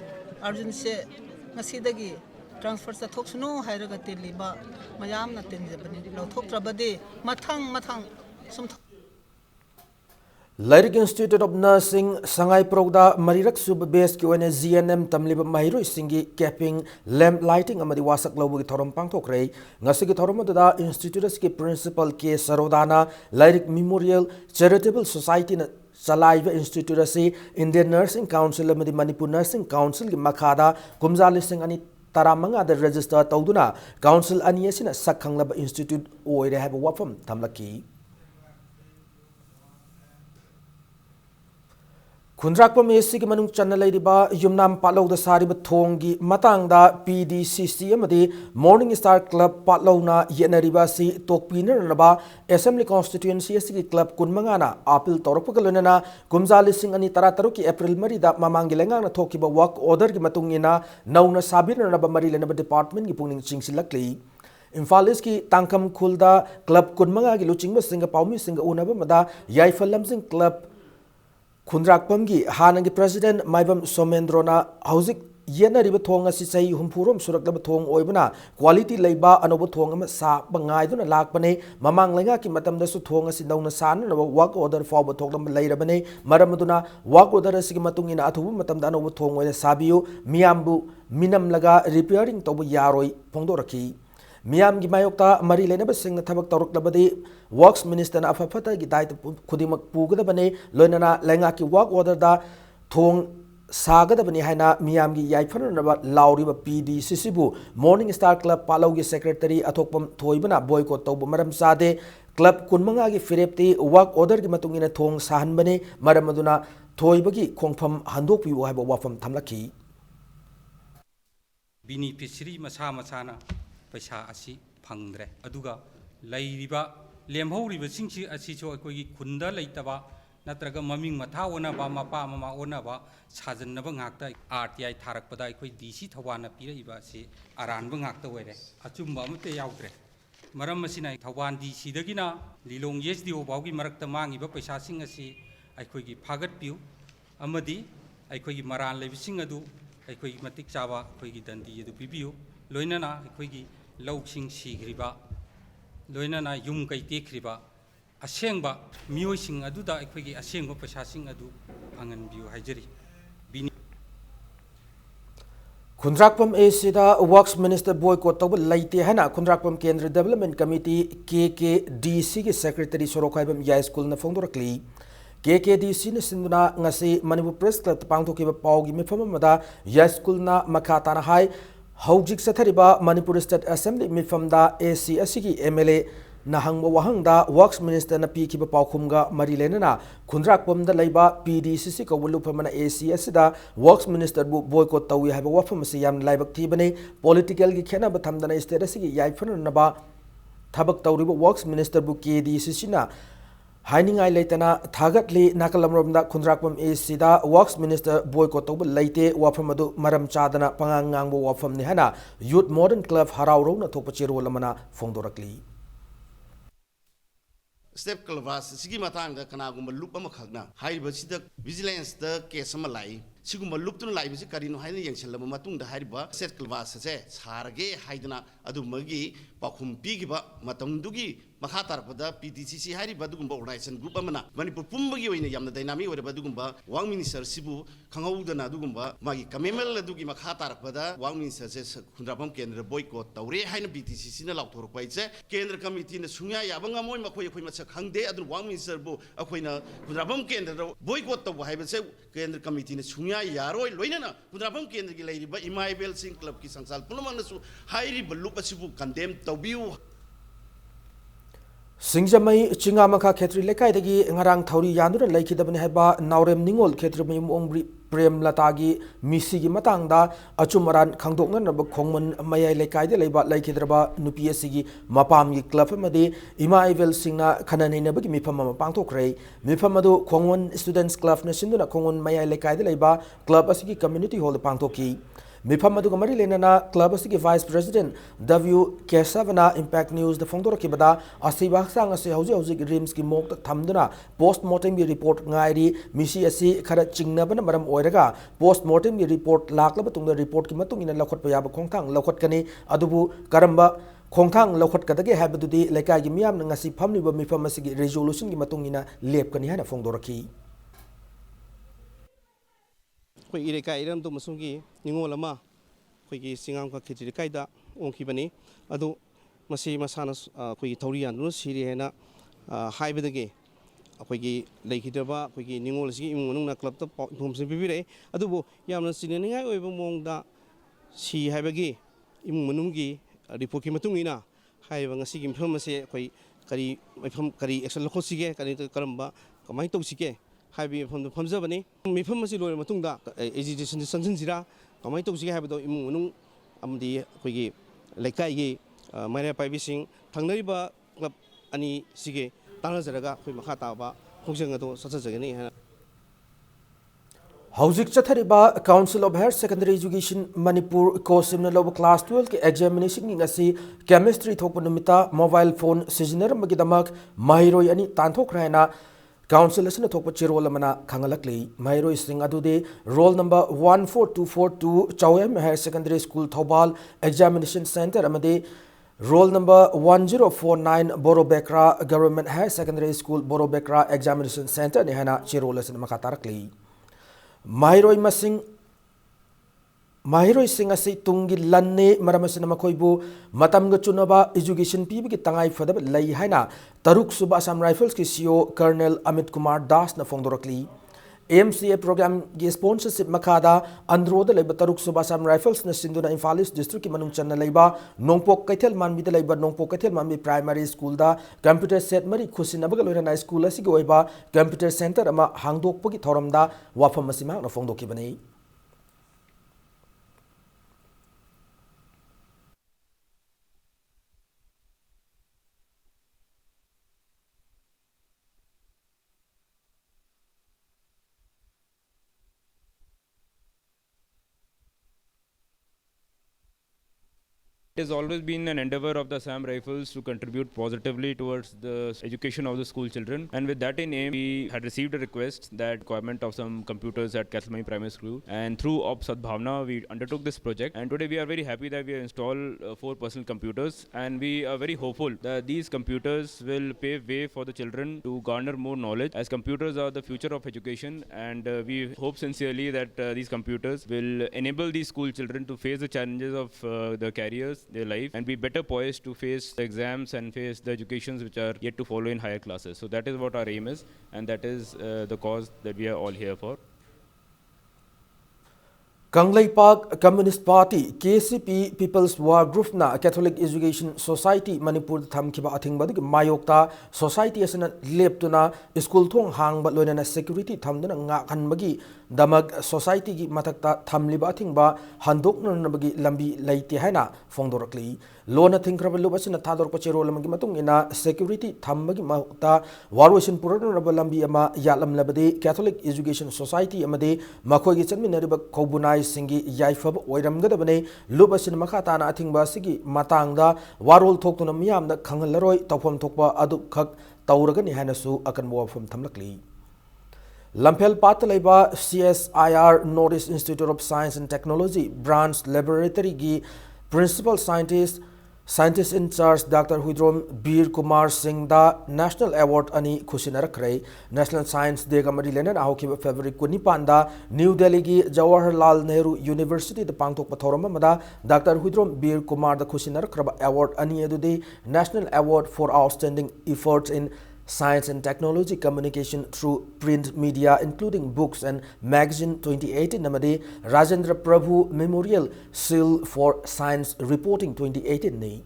Arjun se ngasi dagi transfer sa thoksunu hairaga tiliba majam na tin jabani lo thoktrabade mathang sum Lyric Institute of Nursing Sangai Progda Marirak Sub Base ki wane GNM tamliba mahiro singi capping lamp lighting amadi wasak lobu ki thorom pangthokre ngasi ki thorom da institute ki principal K Sarodana Lyric Memorial Charitable Society na Salaiva Institute si Indian Nursing Council amadi Manipur Nursing Council ki makhada kumjali sing ani taramanga da register tawduna council ani asina sakhanglaba institute oire haiba wafam thamlaki Khundrakpa Mesi ki manung channa leiriba yumnam patlaw da sariba thongi matang da PDCC amadi Morning Star Club patlaw na yenariba si tokpina naba Assembly Constituency ki club kunmanga na apil torokpa kalunana kumjali sing ani tara ki April mari da mamangi lengang na thokiba work order ki matungina nauna sabina naba mari lenaba department ki pungning chingsilakli Imphal ki tangkam khulda club kunmanga ki luchingba singa paumi singa unaba mada Yaifal Lamsing Club खुंद्राकपमगी हानंगी president Maibam सोमेंद्रोना हौजिक येनरिब थोंग असि सही हुमफुरोम सुरकलब थोंग ओइबना quality लेबा अनोब थोंग अम साब गाइदुना लाकपने ममांग लेंगा की मतमदसु थोंग असि नौना साननब वर्क ऑर्डर फाउब थोंगलम लैरबने मरमदुना वर्क ऑर्डर असि मतुंगिना अथुबु मतमदा अनोब थोंग ओइना साबियु मियामबु मिनम लगा रिपेयरिंग तोब यारोय फोंदोरखी मियाम की मायोक्ता मरी लेनब सिंह थबक तौरक्लबदी वर्क्स मिनिस्टर अफफता की दायित्व खुदिमक पुगदबने लोइनना लेंगा की वर्क ऑर्डर दा थोंग सागदबनी हैना मियाम की याइफनब लाउरिब PDCCबु मॉर्निंग स्टार क्लब पालौ की सेक्रेटरी अथोकपम थोइबना बॉयकॉट तौब मरम सादे क्लब कुनमंगा की फिरेप्ती वर्क ऑर्डर की मतुंगिना थोंग साहनबने मरमदुना थोइबगी खोंगफम हंदोकपिबो हैबो वाफम थमलखी बेनिफिशियरी मसा मसाना पैसा असी फंगद्रे अदुगा लैरिबा लेमहौरिबसिंगसी असिसो अखोगी खुंदा लैतबा नत्रगा ममिंग मथा ओनबा मपा ममा ओनबा साजन्नबा ngakta RTI थारकपदा अखोई DC थवाना पिरइबा से अरानबा ngakta ओइरे अचुम्बा अमते याउद्रे मरम मसिना थवान DC दगिना लिलोंग SDO बाउगी मरक्ता मांगिबा पैसासिंग असि अखोगी फागतपिउ अमदि अखोगी मरान लेबिसिंग अदु अखोगी मतिक चाबा अखोगी दंदी अदु पिबिउ लोइनना अखोगी लौसिंग सिग्रिबा लोइनना युम कै तेख्रिबा असेंबा मियोइसिंग अदुदा अखोगी असेंबा पैसासिंग अदु फंगनबिउ हाइजरी खुंद्राकपम एसिदा वर्क्स मिनिस्टर बॉयकॉट तब लैते है Khundrakpam Kendra development committee KKDC की सेक्रेटरी सोरोखाइबम याई स्कूल न फोंदोरक्ली KKDC ने सिंधुना ngasi मणिपुर प्रेस क्लब पांगथोकिबा पाउगी मिफम मदा याई स्कूल न मखा ताना हाई हौजिक सथरिबा मणिपुर स्टेट असेंबली मिफमदा AC असिगी MLA नहंग वहंगदा वर्क्स मिनिस्टर न पीखिबा पाउखुमगा मरी लेनना खुंद्राकपमदा लैबा PDCC कवलुफमना AC असिदा वर्क्स मिनिस्टर बु बॉयकॉट तौई हैबा वफम से याम लाइबक थीबने पॉलिटिकल की खेना बथमदना स्टेट असिगी याइफननबा थबक तौरिबा वर्क्स मिनिस्टर बु KDCC ना हाइनिंगाई लेतना थागतली नाकलमरोमदा खुंद्राकपम एसिदा वर्क्स मिनिस्टर बॉयकॉट तौब लेते वाफम अदु मरम चादना पंगांग ngangbो वाफम ने हना यूथ मॉडर्न क्लब हराउरोना थोप चेरोल अमना फोंदोरक्ली स्टेप क्लबास सिगी मतंग कनागुम लुप अमखगना हाइबसिद विजिलेंस द केस अम लाई सिगुम लुपतुन लाइबसि करिनो हाइना यंगसलम मतुंग द हाइबा स्टेट क्लबास से सारगे हाइदना अदु मगी पाखुम पीगिबा मतंगदुगी मखा तारपदा PDCC हाइरिबा दुगुम ऑर्गेनाइजेशन ग्रुप अमना मणिपुर पुंबगी ओइना यामना डायनामिक ओइरबा दुगुम वांग मिनिस्टर सिबु खंगौदना दुगुम मागी कमेमल अदुगी मखा तारपदा वांग मिनिस्टर से खुंद्रापम केंद्र बॉयकॉट तौरे हाइना PDCC न लाउथोरपाइसे केंद्र कमिटी न सुंया याबंगा मोय मखोय अखोय मस खंगदे अदु वांग मिनिस्टर बु अखोयना खुंद्रापम केंद्र बॉयकॉट तौ हाइबसे केंद्र कमिटी न सुंया यारोय लोइनना खुंद्रापम केंद्र की लैरिबा इमाइबेल सिंह क्लब की संसाल पुनमनसु हाइरिबा लुप असिबु कंडेम तौबिउ सिंगजमई चिंगामखा खेत्री लेकाइदगी ngarang thauri yanura laikidabani haiba naurem ningol खेत्र मयुमोंग्री प्रेम लतागी मिसिगी मतंगदा अचुमरान खंगदोंगनब खोंगमन मयाई लेकाइदे लेबा लाइखिद्रबा नुपी असिगी मपामगी क्लब मदे इमा इवेल सिंगना खननैनबगी मिफम म पांगथोखरै मिफम अदु खोंगवन स्टूडेंट्स क्लब न सिंदुना खोंगवन मयाई लेकाइदे लेबा क्लब असिगी कम्युनिटी हॉल पांगथोकी मिफम अदु मरी लेनना क्लब असिगी वाइस प्रेसिडेंट W केशवना इंपैक्ट न्यूज द फोंदोरकिबदा असिबा सांग असे हौजि हौजि रिम्स की मोक थमदुना पोस्टमार्टम की रिपोर्ट गायरी मिसी असि खरा चिंगनबन मरम ओइरगा पोस्टमार्टम की रिपोर्ट लाकलब तुंग रिपोर्ट की मतुंगिना लखोट पयाब खोंथांग लखोटकनी अदुबु करंबा खोंथांग लखोटकदगे हैबदुदी लेकागी मियाम ngasi famliba मिफम असिगी रेजोल्यूशन की मतुंगिना लेपकनी हाना फोंदोरकी कोई इरेका इरम तो मसुंगी निंगोल अमा कोई सिंगाम का खिचड़ी कायदा ओंखिबनी अदु मसी मसाना कोई थौरी यानु सिरि हेना हाइबदगे अखोई लेखिदबा कोई निंगोल सि इमुनुना क्लब तो फॉर्मसे बिबिरे अदुबो यामना सिनेनिंगाय ओइबो मोंगदा सि हाइबगी इमुनुंगी रिपोर्ट की मतुंगिना हाइबा ngasi gi mpham se koi kari mpham kari action lokosige kari karamba kamai tawsike Hibi फम फमजबनी मिफम असी लोय मतुंगदा एजुकेशन संसनसिरा कमाई तौसिगे हाइबदो इमुंग मनुंग अमदी अखोइगी लेकाइगी माइरा पाइबिसिंग थंगनरिबा क्लब अनि सिगे तानजरगा अखोइ मखा ताबा खोंजंग अदो सचजगनी है हौजिक चथरिबा council of higher secondary education Manipur कोसिमना लोब क्लास 12 के एग्जामिनेशन ngasi केमिस्ट्री थोप नुमिता मोबाइल फोन सिजनर मगिदमक माहिरोय अनि तांथोखरायना Council asina thokpa chirol amana khangalakli mairoi sing adude roll number 14242 Chawem Higher Secondary School Thobal Examination Center amade roll number 1049 Borobekra Government Higher Secondary School Borobekra Examination Center ni hana chirol asina makatarakli Mahiroi sing asi tungi lanne maramasina makoibu matamga chunaba education pibigi tangai fadab lai haina Taruk Suba Assam Rifles ki CEO Colonel Amit Kumar Das na fongdorakli AMCA program gi sponsorship makada androda leba Taruk Suba Assam Rifles na sinduna Imphal East district ki manung channa leba Nongpok Kaithel manbi da leba Nongpok Kaithel manbi primary school da computer set mari khusinabaga loina school asi gi oiba computer center ama hangdokpagi thoramda wafam asima na fongdokibani It has always been an endeavor of the Assam Rifles to contribute positively towards the education of the school children, and with that in aim, we had received a request that requirement of some computers at Castlemai Primary School, and through Op Sadbhavna we undertook this project, and today we are very happy that we have installed 4 personal computers, and we are very hopeful that these computers will pave way for the children to garner more knowledge, as computers are the future of education, and we hope sincerely that these computers will enable these school children to face the challenges of the careers, their life, and be better poised to face the exams and face the educations which are yet to follow in higher classes. So that is what our aim is, and that is the cause that we are all here for. Kanglai Park Communist Party KCP People's War Group na Catholic Education Society Manipur thamkiba athingba dik mayokta society asana leptuna school thong hangba loinana security thamduna nga kanbagi damag society gi mathakta thamliba athingba handoknabagi lambi leite haina fongdorakli lona thingkraba lubasina thador pachero lamagi matung ina security thambagi mahta warwasin puranaba lambi ama yalam labade Catholic Education Society amade makhoi gi chanminariba khobunai singi yaifab oiramgadabane lubasin makhatana athingba sigi matangda warol thoktuna miyamda khangalaroi tawfam thokpa adu khak tawragani hanasu akan wafam thamlakli Lampel Patalaiba CSIR Northeast Institute of Science and Technology Branch Laboratory gi Principal Scientist in Charge Dr. Huidrom Bir Kumar Singh da National Award ani khusinarakre National Science Day ga mari lena ahokiba February 25 da New Delhi gi Jawaharlal Nehru University da pangthok pathorama mada Dr. Huidrom Bir Kumar da khusinarakra award ani edude National Award for Outstanding Efforts in Science and Technology Communication through print media including books and magazine 2018 namade Rajendra Prabhu Memorial Seal for Science Reporting 2018 ni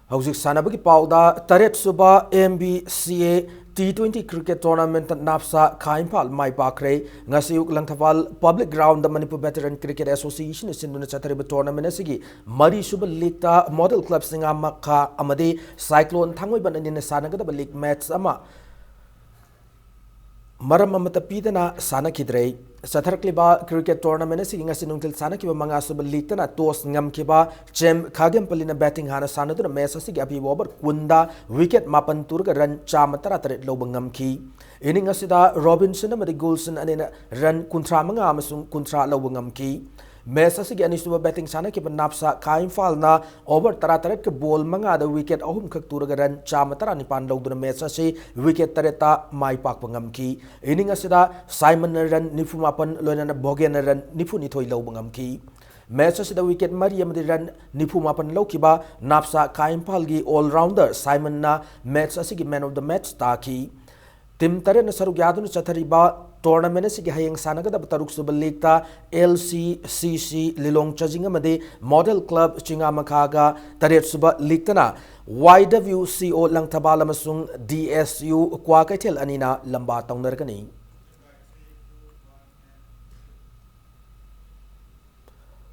Hauzik sanabagi pauda taret suba MBCA T20 cricket tournament napsa Kaimpal mai pakre ngasiuk langthawal public ground the Manipur Veteran Cricket Association sinduna chathariba tournament asigi mari suba league ta model club singa makha amade cyclone thangoi bananina sanagada league match ama maram amata pidana sanakidre Satharkliba cricket tournament asigi ngasi nungtil sanakiba manga suba league tana toss ngamkiba chem khagempalina batting hana sanaduna match asigi abi over kunda wicket mapan turga run chamatara tare loba ngamki inning asida Robinson amadi Golson anena run kuntra manga amasung kuntra loba ngamki match asigi anisuba batting sanakiba napsa Kaimpal na over tarataret ke ball manga da wicket ahum khak turga run chamatara nipan loduna match ase wicket tareta mai pak ngamki inning asida Simon run nifumapan loina Bogen run nifu nithoi loba ngamki match asida wicket mari amadi run nifumapan lokiba napsa Kaimpal gi all rounder Simon na match asigi man of the match taki tim tare na saruk yadun chathariba tournament asigi hayeng sanagada taruk suba league ta LCCC Lilong Chajing amade model club Chingamakhaga taret suba league tana YWCO Langthabal amasung DSU Kwakaithel anina lamba taunargani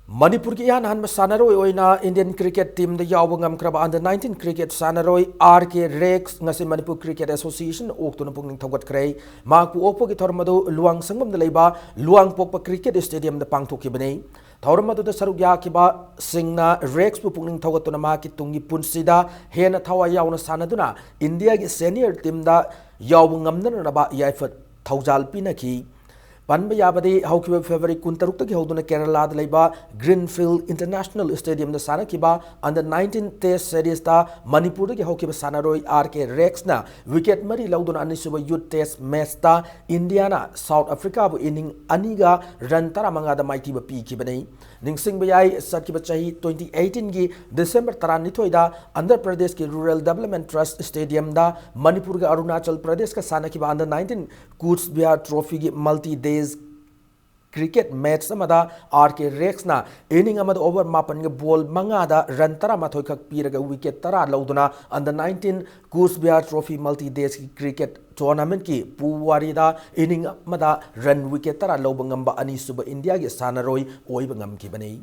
Manipur ki yan han sanaroi oina Indian cricket team da yawa ngamkraba under 19 cricket sanaroi RK Rex ngasi Manipur Cricket Association oktuna pungning thogat krai makpu opo ki thormado luang sangam da leiba luang pokpa cricket stadium da pangthoki bane थौरम अदुदा सरुक याखिबा सिंगना racks पु पुंगनिंग थौगतुना माकी तुंगी पुनसिदा हेना थवा याउना सानदुना India की senior team दा याउ ngamnanaba yaifat थौजाल पिनखी Panba Yabadi, Haukiba February Kuntarukta Hoduna Kerala, the Leba, Greenfield International Stadium, the Sanakiba, under 19 Test Series, the Manipur, the Haukiba Sanaroi, RK Rexna, Wicket Mari Laudun Anisuba Youth Test Mesta, Indiana, South Africa, inning Aniga, Rantara Manga, the Mighty P. Kibane, Ningsing Bayai, Sakibachahi, 2018 gi, December Taranitoida, Andhra Pradesh ki Rural Development Trust Stadium, da Manipur Arunachal Pradesh, Sanakiba, under 19 Coots Bihar Trophy multi-day cricket match samada RK Rexna inning amad over mapan ge ball mangada run tara mathoi khak piraga wicket tara lauduna under 19 Coors Bihar Trophy multi-day cricket tournament ki puwarida inning amada run wicket tara laubangamba ani suba India ge sanaroi oibangam ki bani.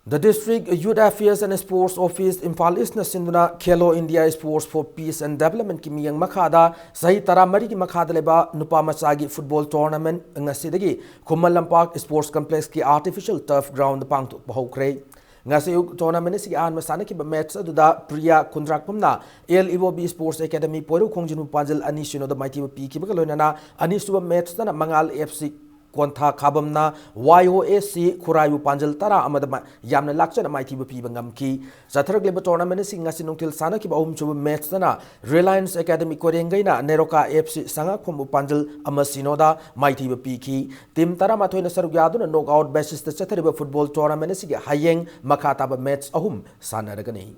The District Youth Affairs and Sports Office Imphal East na sinduna Khelo India Sports for Peace and Development ki miyang makhada sahi taramari ki makhada leba nupa machagi football tournament ngasidagi Khumal Lampak Sports Complex ki artificial turf ground pangtuk bahokre ngasi tournament si an masana ki match aduda Priya Kundrakpamna El Iwobi Sports Academy poru khongjinu panjal ani sino da mighty pi ki bagalona ani suba match na Mangal FC Kontha Khabamna YOSC Khurayu Panjal Tara Amadama Yamna Lakchan Mighty Bangam Ki Zathar Gleba tournament sing Nasinuntil Sana Kiba Chuba Metsana Reliance Academy Korengaina Neroka FC Sanga Kumu Panjal Amasinoda Mighty Piki Tim Tara Matoina Saruyaduna knockout basis the Chatariba football tournament Siga Hayeng Makataba Mets Ahum Sana Ragani.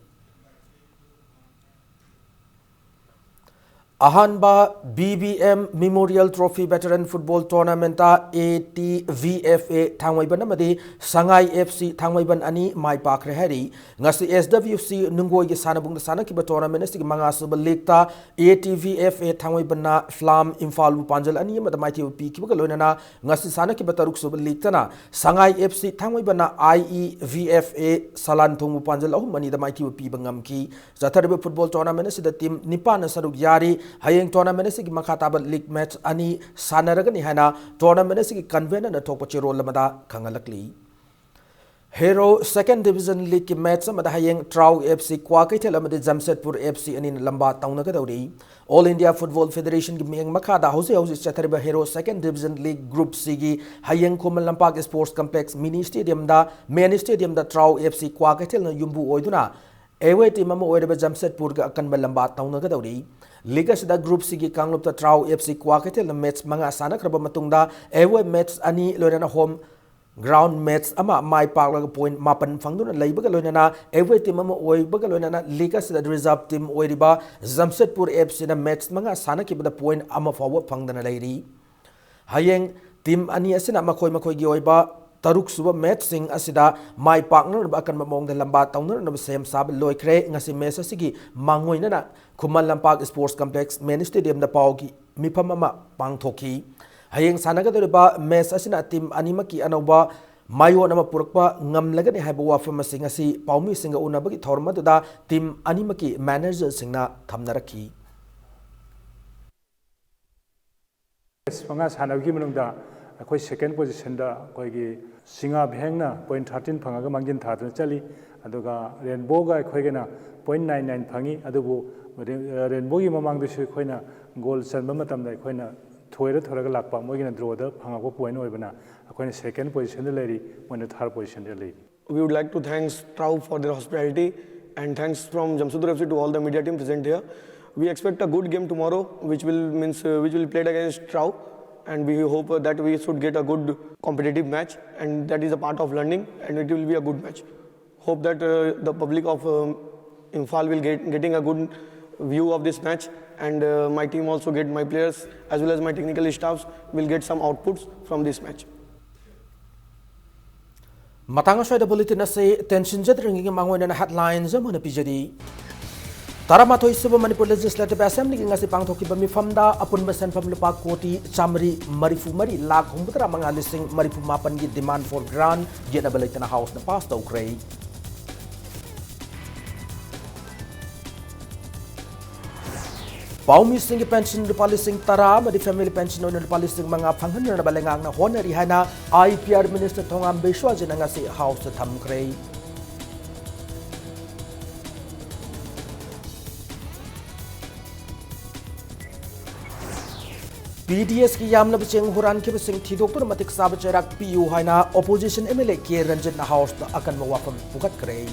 Ahanba BBM Memorial Trophy Veteran Football Tournament ATVFA Thangwaiban amadi Sangai FC Thangwaiban ani mai pakre hari ngasi SWC nungoi ge sanabung sanakiba tournament sig mangasuba league ta ATVFA Thangwaiban na Flam Imphal Panjal ani amada mighty pi kiba loinana ngasi sanakiba taruk suba league tana Sangai FC Thangwaiban na IEVFA Salanthong Panjal ahum ani da mighty pi bangam ki zathariba football tournament sig the team nipan saruk yari Hayeng tournament sigi makataba league match ani sanaragani hana tournament sigi convener na thokpachi role lamada khangalakli Hero second division league ki match amada hayeng Trau FC Kwakaitel amada Jamshedpur FC ani lamba taunaka dauri All India Football Federation ki miyang makada hausi chathariba Hero second division league group sigi hayeng Khumal Lampak Sports Complex mini stadium da main stadium da Trau FC Kwakaitel na yumbu oiduna Ewe team ama oiraba Jamshedpur ga akanba lamba taunaka dauri Liga sida group sigi Kanglop ta Trau FC Kwakaitel na match mga sanakraba matungda ewe match ani loinana home ground match ama mai paklaga point mapan fangduna leibaga loinana ewe team ama oibaga loinana Liga sida reserve team oiriba Jamshedpur FC na match mga sanakibada point ama forward fangdana leiri hayeng team ani asina makoi gi oiba Taruk suba match sing asida mai partner ba akan mamong da lamba tauner na sem sab loikre ngasi mesa sigi mangoi na Khumal Lampak Sports Complex main stadium da paugi mipam ama pangthoki hayeng sanaga ba match asina team animaki anoba mayo nama purakpa ngamlagani haiba wafam sing asi paumi singa unabagi thorma da team animaki manager singna thamnaraki Panga sanagi manungda akoi second position da koi Singa Bhengna point 13 Pangaga Mangin Thadna Chali, Aduga Rainbow Guy Koigana point 99 Pangi, Adubu Rainbow Mamang the Shukoina, Gold Sanbamatam, the Koina, Toilet Horagalapa, Mogin draw the Pangago point Oibana, a second position the lady, when the third position the lady. We would like to thank Trau for their hospitality and thanks from Jamshedpur FC to all the media team present here. We expect a good game tomorrow, which will be played against Trau. And we hope that we should get a good competitive match, and that is a part of learning, and it will be a good match. Hope that the public of Imphal will getting a good view of this match, and my team also get my players as well as my technical staffs will get some outputs from this match. Matanga shoy da bulletin na say tension jadring mangoy na headlines mo na pijadi Taramatoi Suba Manipur Legislative Assembly ngasi pangthoki ba mifamda apun ba senfam lupa koti chamri marifu mari lakh humbutra mga lising marifu mapan gi demand for grant gena balitana house na pasta ukray Paumi Singh pension Rupalising Tara, the family pension on Rupalising Manga Pangan Balangang, Honor Hana, IPR Minister Tongam Beshwa Janangasi House the Tamgrey. PDS की यामना बचेंग हुरान के busing थी doctor मतिक साब चेराक PU हाइना opposition MLA के Ranjan house the अकन मवाफम पुगत करे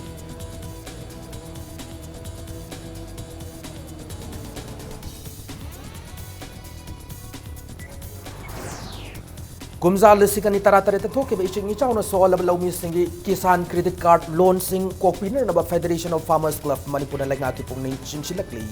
कुमजा लिसिकनी तरा तरे तथोके बे etching इचाउना सोलब लौमी सिंगी किसान क्रेडिट कार्ड लोन सिंग कोकपिनर नबा federation of farmers club Manipur लंगा की पुंगनी चिंचिलकली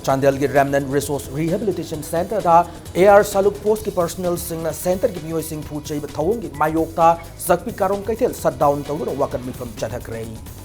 Chandel की Remnant Resource Rehabilitation Center दा AR Saluk Post की पर्सनल सिंग सेंटर की मियोय सिंग फूचै बथौंग की मायोक्ता सकपी कारों कैथेल शट डाउन तौर वाकन मिफम चढ़क रही